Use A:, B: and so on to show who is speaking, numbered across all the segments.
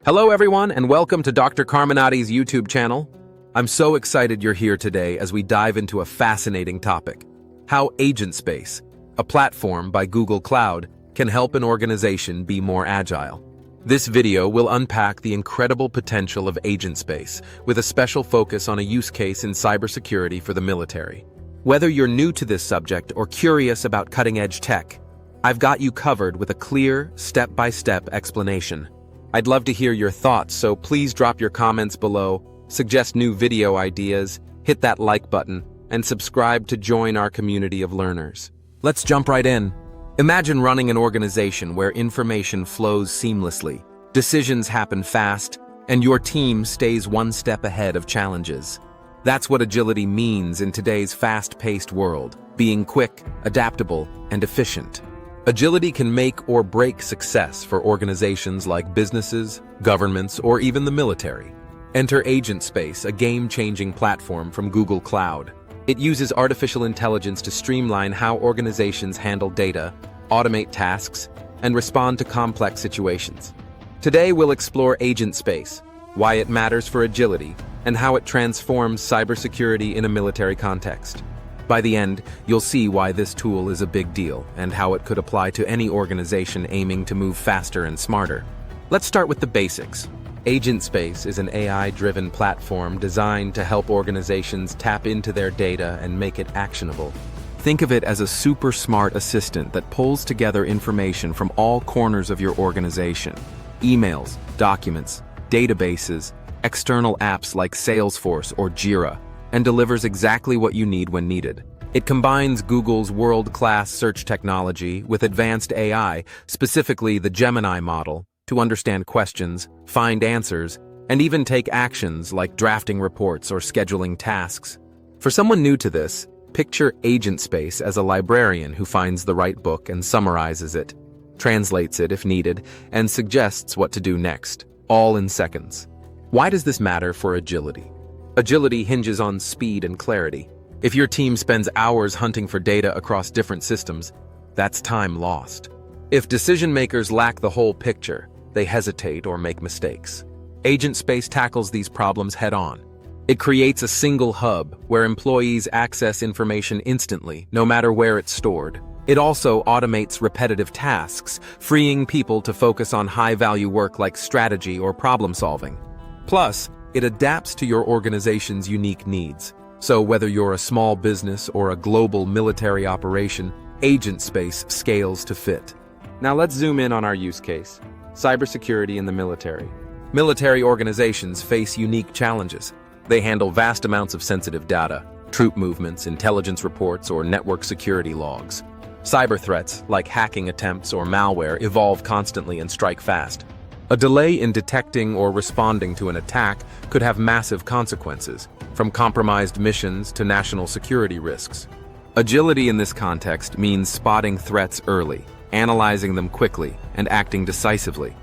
A: Hello everyone and welcome to Dr. Carminati's YouTube channel. I'm so excited you're here today as we dive into a fascinating topic: how AgentSpace, a platform by Google Cloud, can help an organization be more agile. This video will unpack the incredible potential of AgentSpace with a special focus on a use case in cybersecurity for the military. Whether you're new to this subject or curious about cutting-edge tech, I've got you covered with a clear, step-by-step explanation. I'd love to hear your thoughts, so please drop your comments below, suggest new video ideas, hit that like button, and subscribe to join our community of learners. Let's jump right in. Imagine running an organization where information flows seamlessly, decisions happen fast, and your team stays one step ahead of challenges. That's what agility means in today's fast-paced world: being quick, adaptable, and efficient. Agility can make or break success for organizations like businesses, governments, or even the military. Enter AgentSpace, a game-changing platform from Google Cloud. It uses artificial intelligence to streamline how organizations handle data, automate tasks, and respond to complex situations. Today we'll explore AgentSpace, why it matters for agility, and how it transforms cybersecurity in a military context. By the end, you'll see why this tool is a big deal and how it could apply to any organization aiming to move faster and smarter. Let's start with the basics. AgentSpace is an AI-driven platform designed to help organizations tap into their data and make it actionable. Think of it as a super smart assistant that pulls together information from all corners of your organization: emails, documents, databases, external apps like Salesforce or Jira, and delivers exactly what you need when needed. It combines Google's world-class search technology with advanced AI, specifically the Gemini model, to understand questions, find answers, and even take actions like drafting reports or scheduling tasks. For someone new to this, picture AgentSpace as a librarian who finds the right book and summarizes it, translates it if needed, and suggests what to do next, all in seconds. Why does this matter for agility? Agility hinges on speed and clarity. If your team spends hours hunting for data across different systems, that's time lost. If decision-makers lack the whole picture, they hesitate or make mistakes. AgentSpace tackles these problems head-on. It creates a single hub where employees access information instantly, no matter where it's stored. It also automates repetitive tasks, freeing people to focus on high-value work like strategy or problem-solving. Plus, it adapts to your organization's unique needs. So whether you're a small business or a global military operation, AgentSpace scales to fit. Now let's zoom in on our use case: cybersecurity in the military. Military organizations face unique challenges. They handle vast amounts of sensitive data, troop movements, intelligence reports, or network security logs. Cyber threats, like hacking attempts or malware, evolve constantly and strike fast. A delay in detecting or responding to an attack could have massive consequences, from compromised missions to national security risks. Agility in this context means spotting threats early, analyzing them quickly, and acting decisively,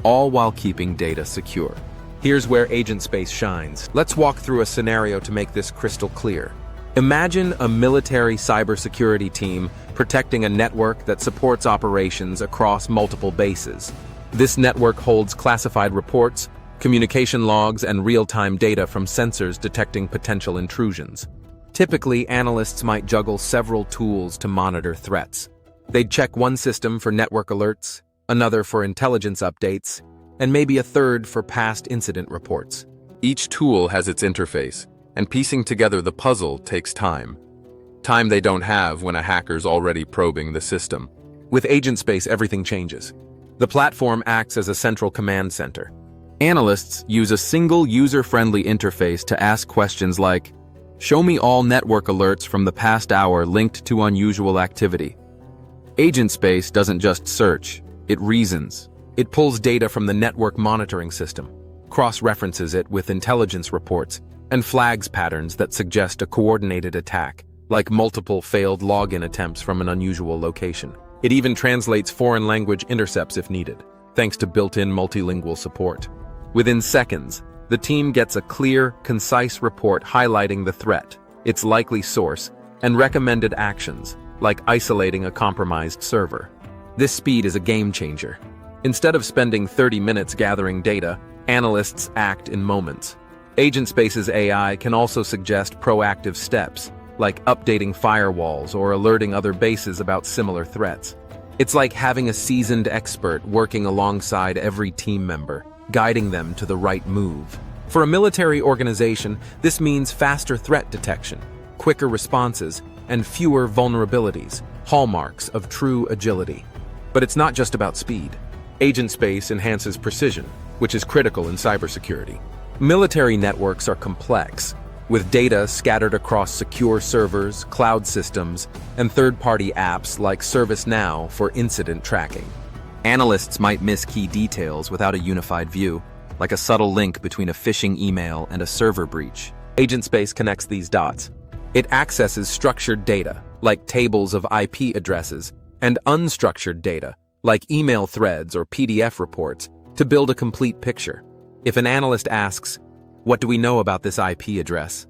A: all while keeping data secure. Here's where AgentSpace shines. Let's walk through a scenario to make this crystal clear. Imagine a military cybersecurity team protecting a network that supports operations across multiple bases. This network holds classified reports, communication logs, and real-time data from sensors detecting potential intrusions. Typically, analysts might juggle several tools to monitor threats. They'd check one system for network alerts, another for intelligence updates, and maybe a third for past incident reports. Each tool has its interface, and piecing together the puzzle takes time. Time they don't have when a hacker's already probing the system. With AgentSpace, everything changes. The platform acts as a central command center. Analysts use a single user-friendly interface to ask questions like, "Show me all network alerts from the past hour linked to unusual activity." AgentSpace doesn't just search, it reasons. It pulls data from the network monitoring system, cross-references it with intelligence reports, and flags patterns that suggest a coordinated attack, like multiple failed login attempts from an unusual location. It even translates foreign language intercepts if needed, thanks to built-in multilingual support. Within seconds, the team gets a clear, concise report highlighting the threat, its likely source, and recommended actions, like isolating a compromised server. This speed is a game changer. Instead of spending 30 minutes gathering data, Analysts act in moments. AgentSpace's AI can also suggest proactive steps, like updating firewalls or alerting other bases about similar threats. It's like having a seasoned expert working alongside every team member, guiding them to the right move. For a military organization, this means faster threat detection, quicker responses, and fewer vulnerabilities, hallmarks of true agility. But it's not just about speed. AgentSpace enhances precision, which is critical in cybersecurity. Military networks are complex, with data scattered across secure servers, cloud systems, and third-party apps like ServiceNow for incident tracking. Analysts might miss key details without a unified view, like a subtle link between a phishing email and a server breach. AgentSpace connects these dots. It accesses structured data, like tables of IP addresses, and unstructured data, like email threads or PDF reports, to build a complete picture. If an analyst asks, "What do we know about this IP address?"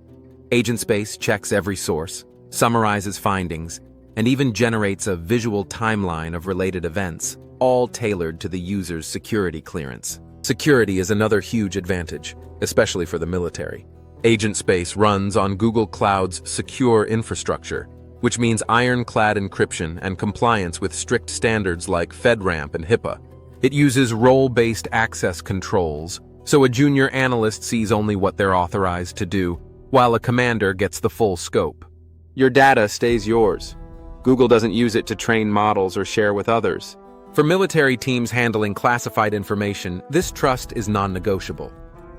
A: AgentSpace checks every source, summarizes findings, and even generates a visual timeline of related events, all tailored to the user's security clearance. Security is another huge advantage, especially for the military. AgentSpace runs on Google Cloud's secure infrastructure, which means ironclad encryption and compliance with strict standards like FedRAMP and HIPAA. It uses role-based access controls, so a junior analyst sees only what they're authorized to do, while a commander gets the full scope. Your data stays yours. Google doesn't use it to train models or share with others. For military teams handling classified information, this trust is non-negotiable.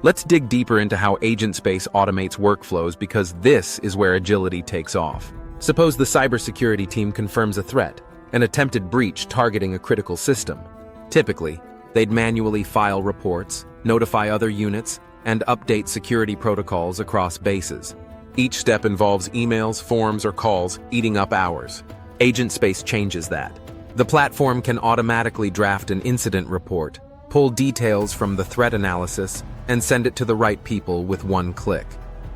A: Let's dig deeper into how AgentSpace automates workflows, because this is where agility takes off. Suppose the cybersecurity team confirms a threat, an attempted breach targeting a critical system. Typically, they'd manually file reports, notify other units, and update security protocols across bases. Each step involves emails, forms, or calls, eating up hours. AgentSpace changes that. The platform can automatically draft an incident report, pull details from the threat analysis, and send it to the right people with one click.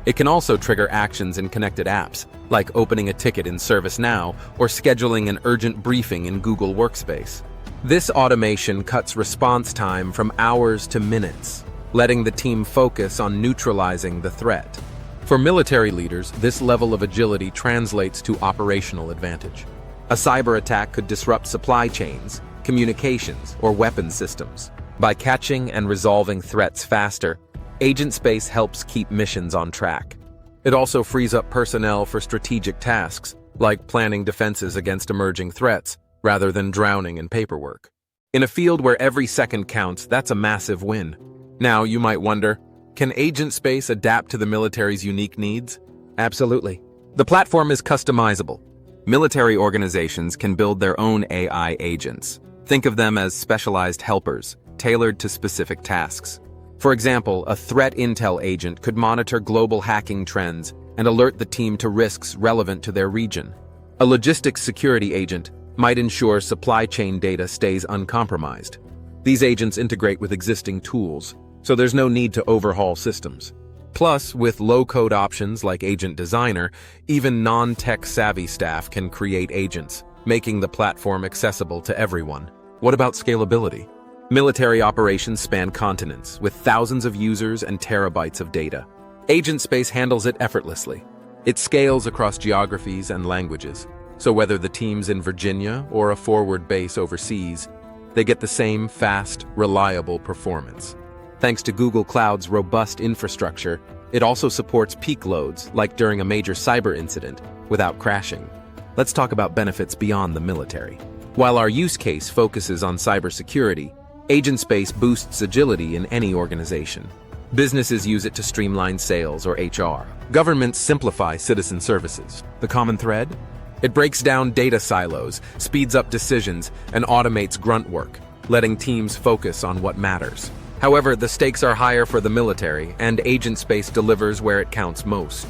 A: It can also trigger actions in connected apps, like opening a ticket in ServiceNow or scheduling an urgent briefing in Google Workspace. This automation cuts response time from hours to minutes, letting the team focus on neutralizing the threat. For military leaders, this level of agility translates to operational advantage. A cyber attack could disrupt supply chains, communications, or weapons systems. By catching and resolving threats faster, AgentSpace helps keep missions on track. It also frees up personnel for strategic tasks, like planning defenses against emerging threats, rather than drowning in paperwork. In a field where every second counts, that's a massive win. Now, you might wonder, can AgentSpace adapt to the military's unique needs? Absolutely. The platform is customizable. Military organizations can build their own AI agents. Think of them as specialized helpers, tailored to specific tasks. For example, a threat intel agent could monitor global hacking trends and alert the team to risks relevant to their region. A logistics security agent might ensure supply chain data stays uncompromised. These agents integrate with existing tools, so there's no need to overhaul systems. Plus, with low-code options like Agent Designer, even non-tech-savvy staff can create agents, making the platform accessible to everyone. What about scalability? Military operations span continents, with thousands of users and terabytes of data. AgentSpace handles it effortlessly. It scales across geographies and languages, so whether the team's in Virginia or a forward base overseas, they get the same fast, reliable performance. Thanks to Google Cloud's robust infrastructure, it also supports peak loads, like during a major cyber incident, without crashing. Let's talk about benefits beyond the military. While our use case focuses on cybersecurity, AgentSpace boosts agility in any organization. Businesses use it to streamline sales or HR. Governments simplify citizen services. The common thread? It breaks down data silos, speeds up decisions, and automates grunt work, letting teams focus on what matters. However, the stakes are higher for the military, and AgentSpace delivers where it counts most.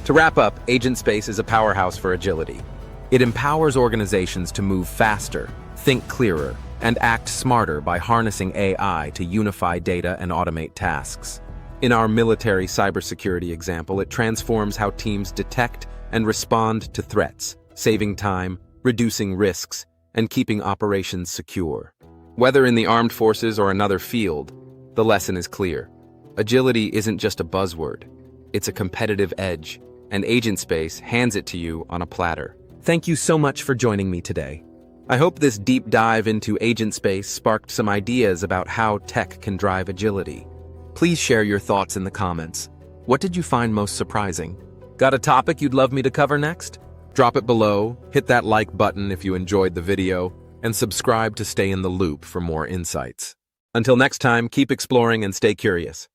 A: To wrap up, AgentSpace is a powerhouse for agility. It empowers organizations to move faster, think clearer, and act smarter by harnessing AI to unify data and automate tasks. In our military cybersecurity example, it transforms how teams detect and respond to threats, saving time, reducing risks, and keeping operations secure. Whether in the armed forces or another field, The lesson is clear. Agility isn't just a buzzword. It's a competitive edge, and AgentSpace hands it to you on a platter. Thank you so much for joining me today. I hope this deep dive into AgentSpace sparked some ideas about how tech can drive agility. Please share your thoughts in the comments. What did you find most surprising? Got a topic you'd love me to cover next? Drop it below, hit that like button if you enjoyed the video, and subscribe to stay in the loop for more insights. Until next time, keep exploring and stay curious.